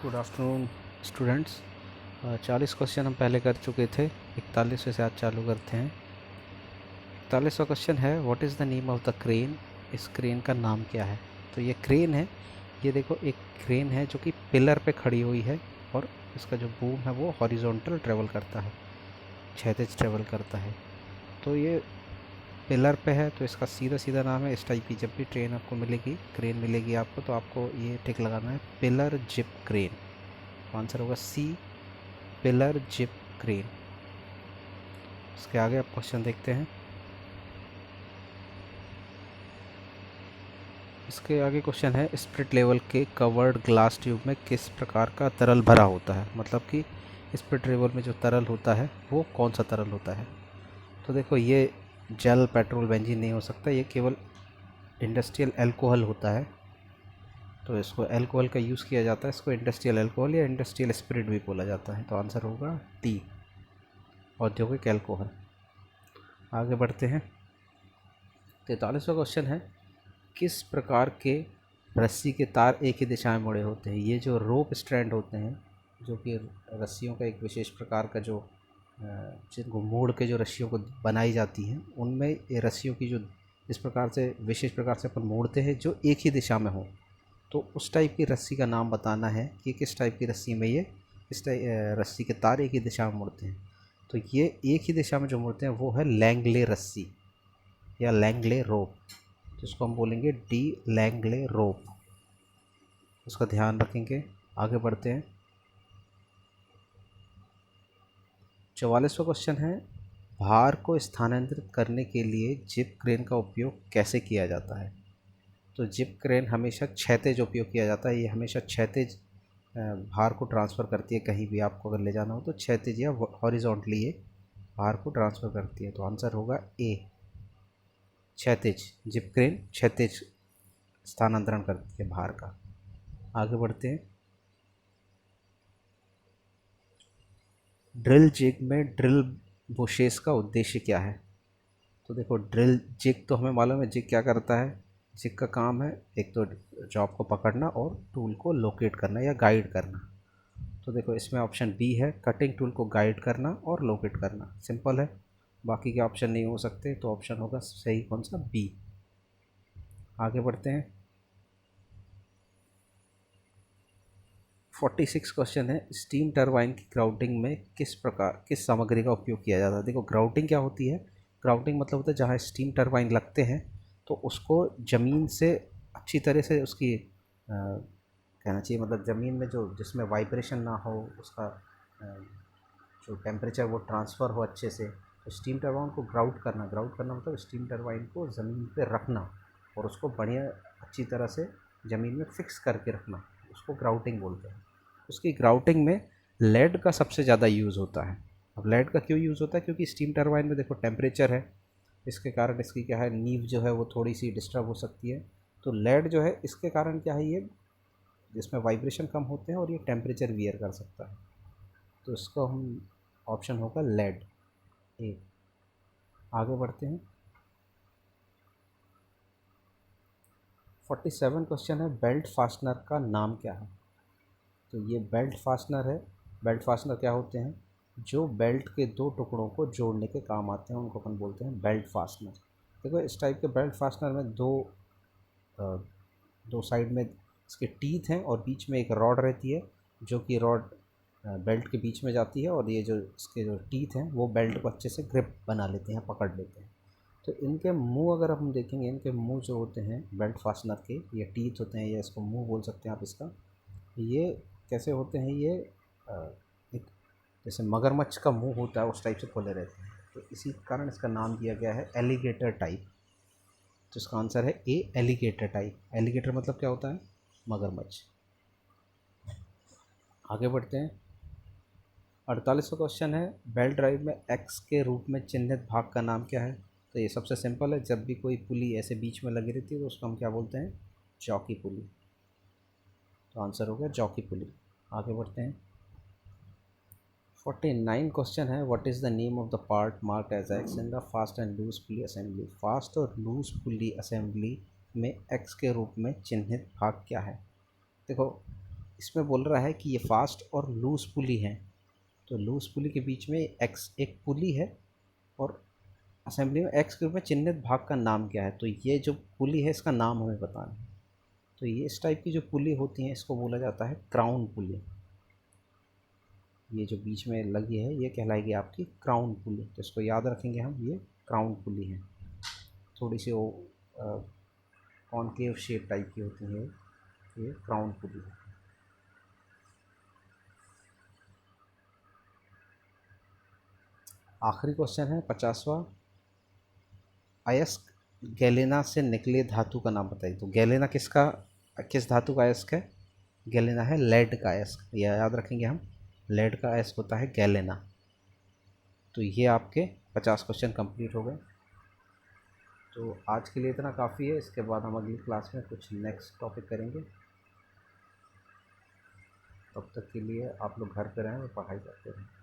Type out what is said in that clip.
Good afternoon students. 40 question हम पहले कर चुके थे। 41वें से आज चालू करते हैं। 41वां क्वेश्चन है what is the name of the crane. इस क्रेन का नाम क्या है? तो ये क्रेन है, ये देखो एक क्रेन है जो कि पिलर पे खड़ी हुई है और इसका जो बूम है वो हॉरिजॉन्टल ट्रेवल करता है, क्षैतिज ट्रेवल करता है। तो ये पिलर पे है तो इसका सीधा सीधा नाम है। इस टाइप की जब भी ट्रेन आपको मिलेगी, क्रेन मिलेगी आपको, तो आपको ये टिक लगाना है, पिलर जिप क्रेन। आंसर होगा सी, पिलर जिप क्रेन। इसके आगे आप क्वेश्चन देखते हैं। इसके आगे क्वेश्चन है स्पिरिट लेवल के कवर्ड ग्लास ट्यूब में किस प्रकार का तरल भरा होता है। मतलब कि स्पिरिट लेवल में जो तरल होता है वो कौन सा तरल होता है। तो देखो ये जेल, पेट्रोल, बेंजीन नहीं हो सकता, ये केवल इंडस्ट्रियल अल्कोहल होता है। तो इसको अल्कोहल का यूज़ किया जाता है, इसको इंडस्ट्रियल अल्कोहल या इंडस्ट्रियल स्पिरिट भी बोला जाता है। तो आंसर होगा डी, औद्योगिक अल्कोहल। आगे बढ़ते हैं। 43वां क्वेश्चन है किस प्रकार के रस्सी के तार एक ही दिशा में मुड़े होते हैं। ये जो रोप स्ट्रैंड होते हैं, जो कि रस्सियों का एक विशेष प्रकार का जो जिनको मोड़ के जो रस्सियों को बनाई जाती हैं, उनमें ये रस्सियों की जो इस प्रकार से विशेष प्रकार से अपन मोड़ते हैं जो एक ही दिशा में हो, तो उस टाइप की रस्सी का नाम बताना है कि किस टाइप की रस्सी में ये इस टाइप रस्सी के तार एक ही दिशा में मुड़ते हैं। तो ये एक ही दिशा में जो मुड़ते हैं वो है लैंगले रस्सी या लैंगले रोप, जिसको हम बोलेंगे डी, लैंगले रोप। उसका ध्यान रखेंगे। आगे बढ़ते हैं। 44वां क्वेश्चन है भार को स्थानांतरित करने के लिए जिप क्रेन का उपयोग कैसे किया जाता है। तो जिप क्रेन हमेशा क्षैतिज उपयोग किया जाता है। ये हमेशा क्षैतिज भार को ट्रांसफ़र करती है। कहीं भी आपको अगर ले जाना हो तो क्षैतिज या हॉरिजॉन्टली ये भार को ट्रांसफ़र करती है। तो आंसर होगा ए, क्षैतिज। जिप क्रेन क्षैतिज स्थानांतरण करती है भार का। आगे बढ़ते हैं। ड्रिल जिग में ड्रिल बुशेस का उद्देश्य क्या है। तो देखो ड्रिल जिग तो हमें मालूम है, जिग क्या करता है। जिग का काम है एक तो जॉब को पकड़ना और टूल को लोकेट करना या गाइड करना। तो देखो इसमें ऑप्शन बी है, कटिंग टूल को गाइड करना और लोकेट करना। सिंपल है, बाकी के ऑप्शन नहीं हो सकते, तो ऑप्शन होगा सही कौन सा, बी। आगे बढ़ते हैं। 46 क्वेश्चन है स्टीम टरबाइन की ग्राउटिंग में किस सामग्री का उपयोग किया जाता है। देखो ग्राउटिंग क्या होती है। ग्राउटिंग मतलब होता है जहाँ स्टीम टरबाइन लगते हैं तो उसको ज़मीन से अच्छी तरह से उसकी कहना चाहिए, मतलब ज़मीन में जो जिसमें वाइब्रेशन ना हो, उसका जो टेम्परेचर वो ट्रांसफ़र हो अच्छे से। तो स्टीम टरबाइन को ग्राउट करना मतलब स्टीम टरबाइन को ज़मीन पे रखना और उसको बढ़िया अच्छी तरह से ज़मीन में फिक्स करके रखना, उसको ग्राउटिंग बोलते हैं। उसकी ग्राउटिंग में लेड का सबसे ज़्यादा यूज़ होता है। अब लेड का क्यों यूज़ होता है, क्योंकि स्टीम टरबाइन में देखो टेम्परेचर है, इसके कारण इसकी क्या है, नींव जो है वो थोड़ी सी डिस्टर्ब हो सकती है। तो लेड जो है इसके कारण क्या है, ये जिसमें वाइब्रेशन कम होते हैं और ये टेम्परेचर वियर कर सकता है। तो इसको हम ऑप्शन होगा लेड, ए। आगे बढ़ते हैं। 47 क्वेश्चन है बेल्ट फास्टनर का नाम क्या है। तो ये बेल्ट फास्टनर है। बेल्ट फास्टनर क्या होते हैं, जो बेल्ट के दो टुकड़ों को जोड़ने के काम आते हैं, उनको अपन बोलते हैं बेल्ट फास्टनर। देखो इस टाइप के बेल्ट फास्टनर में दो साइड में इसके टीथ हैं और बीच में एक रॉड रहती है, जो कि रॉड बेल्ट के बीच में जाती है और ये जो इसके जो टीथ हैं वो बेल्ट को अच्छे से ग्रिप बना लेते हैं, पकड़ लेते हैं। तो इनके मुंह अगर हम देखेंगे, इनके मुंह जो होते हैं बेल्ट फास्टनर के, ये टीथ होते हैं या इसको मुंह बोल सकते हैं आप इसका। ये कैसे होते हैं, ये एक जैसे मगरमच्छ का मुंह होता है उस टाइप से खोले रहते हैं, तो इसी कारण इसका नाम दिया गया है एलिगेटर टाइप। तो इसका आंसर है ए, एलिगेटर टाइप। एलिगेटर मतलब क्या होता है, मगरमच्छ। आगे बढ़ते हैं। 48वां क्वेश्चन है बेल्ट ड्राइव में एक्स के रूप में चिन्हित भाग का नाम क्या है। तो ये सबसे सिंपल है, जब भी कोई पुली ऐसे बीच में लगी रहती है तो उसको हम क्या बोलते हैं, चौकी पुली। तो आंसर हो गया चौकी पुली। आगे बढ़ते हैं। 49 क्वेश्चन है what is the name of the part marked as X in the fast and loose pulley assembly. Fast और लूज पुली असेंबली में एक्स के रूप में चिन्हित भाग क्या है। देखो इसमें बोल रहा है कि ये फास्ट और लूज पुली हैं। तो लूज पुली के बीच में एक्स एक पुली है और असेंबली में एक्स के रूप में चिन्हित भाग का नाम क्या है। तो ये जो पुली है इसका नाम हमें बताना है। तो ये इस टाइप की जो पुली होती हैं इसको बोला जाता है क्राउन पुली। ये जो बीच में लगी है ये कहलाएगी आपकी क्राउन पुली। तो इसको याद रखेंगे हम, ये क्राउन पुली है। थोड़ी सी वो कॉनकेव शेप टाइप की होती है, ये क्राउन पुली है। आखिरी क्वेश्चन है 50वां। अयस्क गैलेना से निकले धातु का नाम बताइए। तो गैलेना किस धातु का अयस्क है? गैलेना है लेड का अयस्क। यह याद रखेंगे हम, लेड का अयस्क होता है गैलेना। तो ये आपके 50 क्वेश्चन कंप्लीट हो गए। तो आज के लिए इतना काफ़ी है। इसके बाद हम अगली क्लास में कुछ नेक्स्ट टॉपिक करेंगे। तब तक के लिए आप लोग घर पे रहें और पढ़ाई करते रहें।